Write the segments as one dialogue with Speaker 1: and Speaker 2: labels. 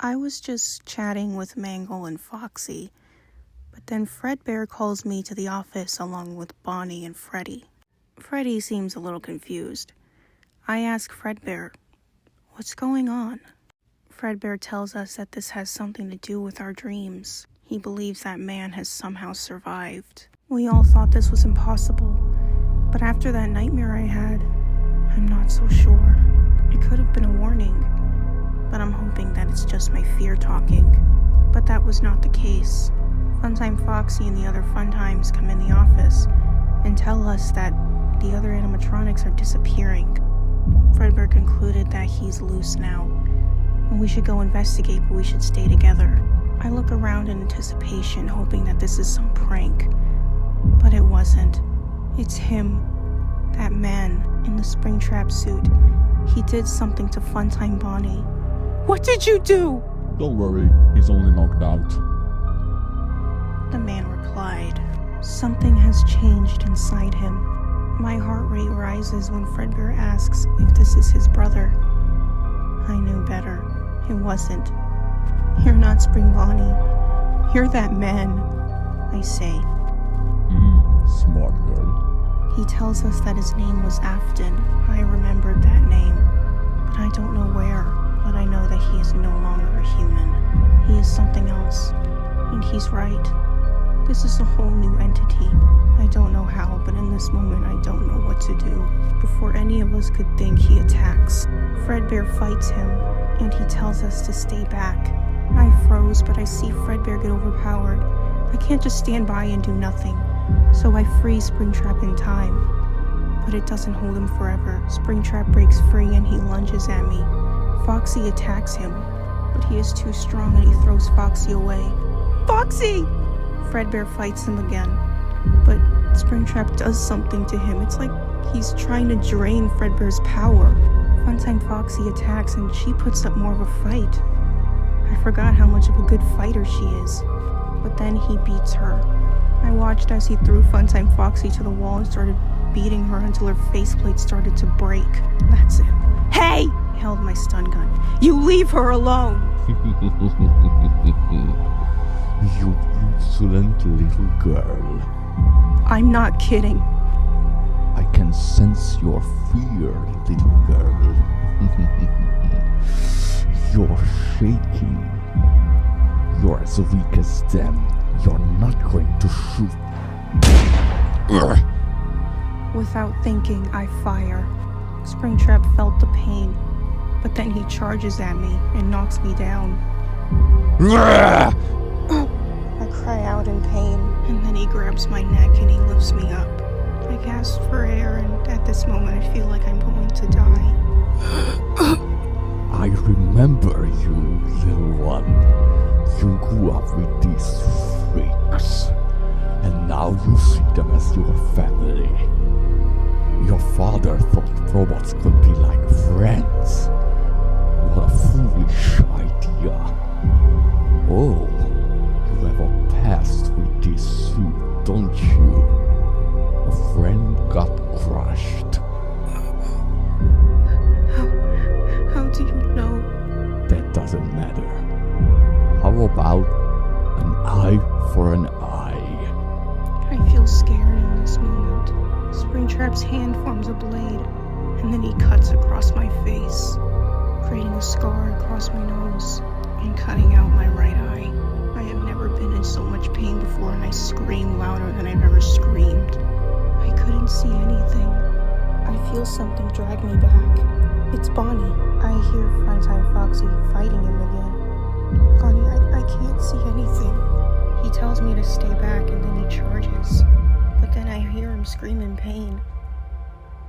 Speaker 1: I was just chatting with Mangle and Foxy, but then Fredbear calls me to the office along with Bonnie and Freddy. Freddy seems a little confused. I ask Fredbear, "What's going on?" Fredbear tells us that this has something to do with our dreams. He believes that man has somehow survived. We all thought this was impossible, but after that nightmare I had, I'm not so sure. It could have been a warning, but I'm hoping that it's just my fear talking. But that was not the case. Funtime Foxy and the other Funtimes come in the office and tell us that the other animatronics are disappearing. Fredbear concluded that he's loose now, and we should go investigate, but we should stay together. I look around in anticipation, hoping that this is some prank, but it wasn't. It's him, that man in the Springtrap suit. He did something to Funtime Bonnie. "What did you do?"
Speaker 2: Don't worry, he's only knocked out.
Speaker 1: The man replied. Something has changed inside him. My heart rate rises when Fredbear asks if this is his brother. I knew better. It wasn't. "You're not Spring Bonnie. You're that man," I say.
Speaker 2: Smart girl.
Speaker 1: He tells us that his name was Afton. I remembered that name, but I don't know where. But I know that he is no longer a human. He is something else, and he's right. This is a whole new entity. I don't know how, but in this moment I don't know what to do. Before any of us could think, he attacks. Fredbear fights him, and he tells us to stay back. I froze, but I see Fredbear get overpowered. I can't just stand by and do nothing, so I freeze Springtrap in time. But it doesn't hold him forever. Springtrap breaks free and he lunges at me. Foxy attacks him, but he is too strong and he throws Foxy away. "Foxy!" Fredbear fights him again, but Springtrap does something to him. It's like he's trying to drain Fredbear's power. Funtime Foxy attacks and she puts up more of a fight. I forgot how much of a good fighter she is, but then he beats her. I watched as he threw Funtime Foxy to the wall and started beating her until her faceplate started to break. That's it. "Hey!" I held my stun gun. "You leave her alone!"
Speaker 2: You insolent little girl.
Speaker 1: I'm not kidding.
Speaker 2: I can sense your fear, little girl. You're shaking. You're as weak as them. You're not going to shoot.
Speaker 1: Without thinking, I fire. Springtrap felt the pain, but then he charges at me and knocks me down. I cry out in pain, and then he grabs my neck and he lifts me up. I gasp for air, and at this moment I feel like I'm going to die.
Speaker 2: I remember you, little one. You grew up with these freaks, and now you see them as your family. Your father thought robots could be like friends. What a foolish idea. Oh, you have a past with this suit, don't you? A friend got crushed.
Speaker 1: How do you know?
Speaker 2: That doesn't matter. How about an eye for an eye?
Speaker 1: I feel scared in this moment. Springtrap's hand forms a blade, and then he cuts across my face, creating a scar across my nose and cutting out my right eye. I have never been in so much pain before, and I scream louder than I've ever screamed. I couldn't see anything. I feel something drag me back. It's Bonnie. I hear Funtime Foxy fighting him again. "Bonnie, I can't see anything." He tells me to stay back, and then he charges. But then I hear him scream in pain.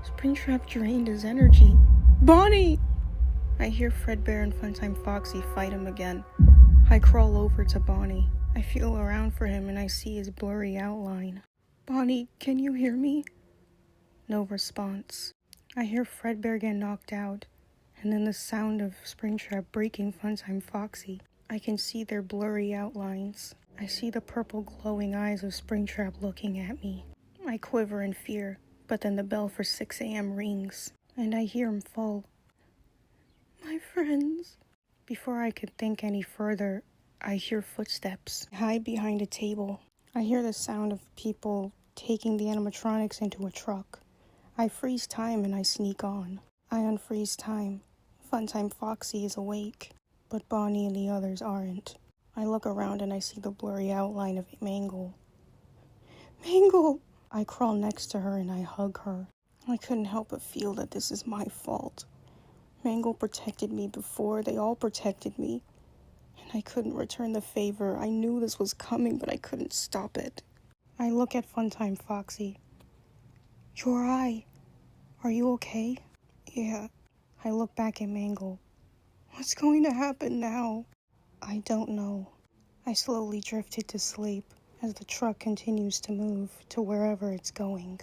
Speaker 1: Springtrap drained his energy. "Bonnie!" I hear Fredbear and Funtime Foxy fight him again. I crawl over to Bonnie. I feel around for him and I see his blurry outline. "Bonnie, can you hear me?" No response. I hear Fredbear get knocked out, and then the sound of Springtrap breaking Funtime Foxy. I can see their blurry outlines. I see the purple glowing eyes of Springtrap looking at me. I quiver in fear, but then the bell for 6 a.m. rings, and I hear him fall. "My friends." Before I could think any further, I hear footsteps. I hide behind a table. I hear the sound of people taking the animatronics into a truck. I freeze time and I sneak on. I unfreeze time. Funtime Foxy is awake, but Bonnie and the others aren't. I look around and I see the blurry outline of Mangle. Mangle! I crawl next to her and I hug her. I couldn't help but feel that this is my fault. Mangle protected me before, they all protected me. And I couldn't return the favor. I knew this was coming, but I couldn't stop it. I look at Funtime Foxy. Your eye. Are you okay? Yeah. I look back at Mangle. What's going to happen now? I don't know. I slowly drifted to sleep as the truck continues to move to wherever it's going.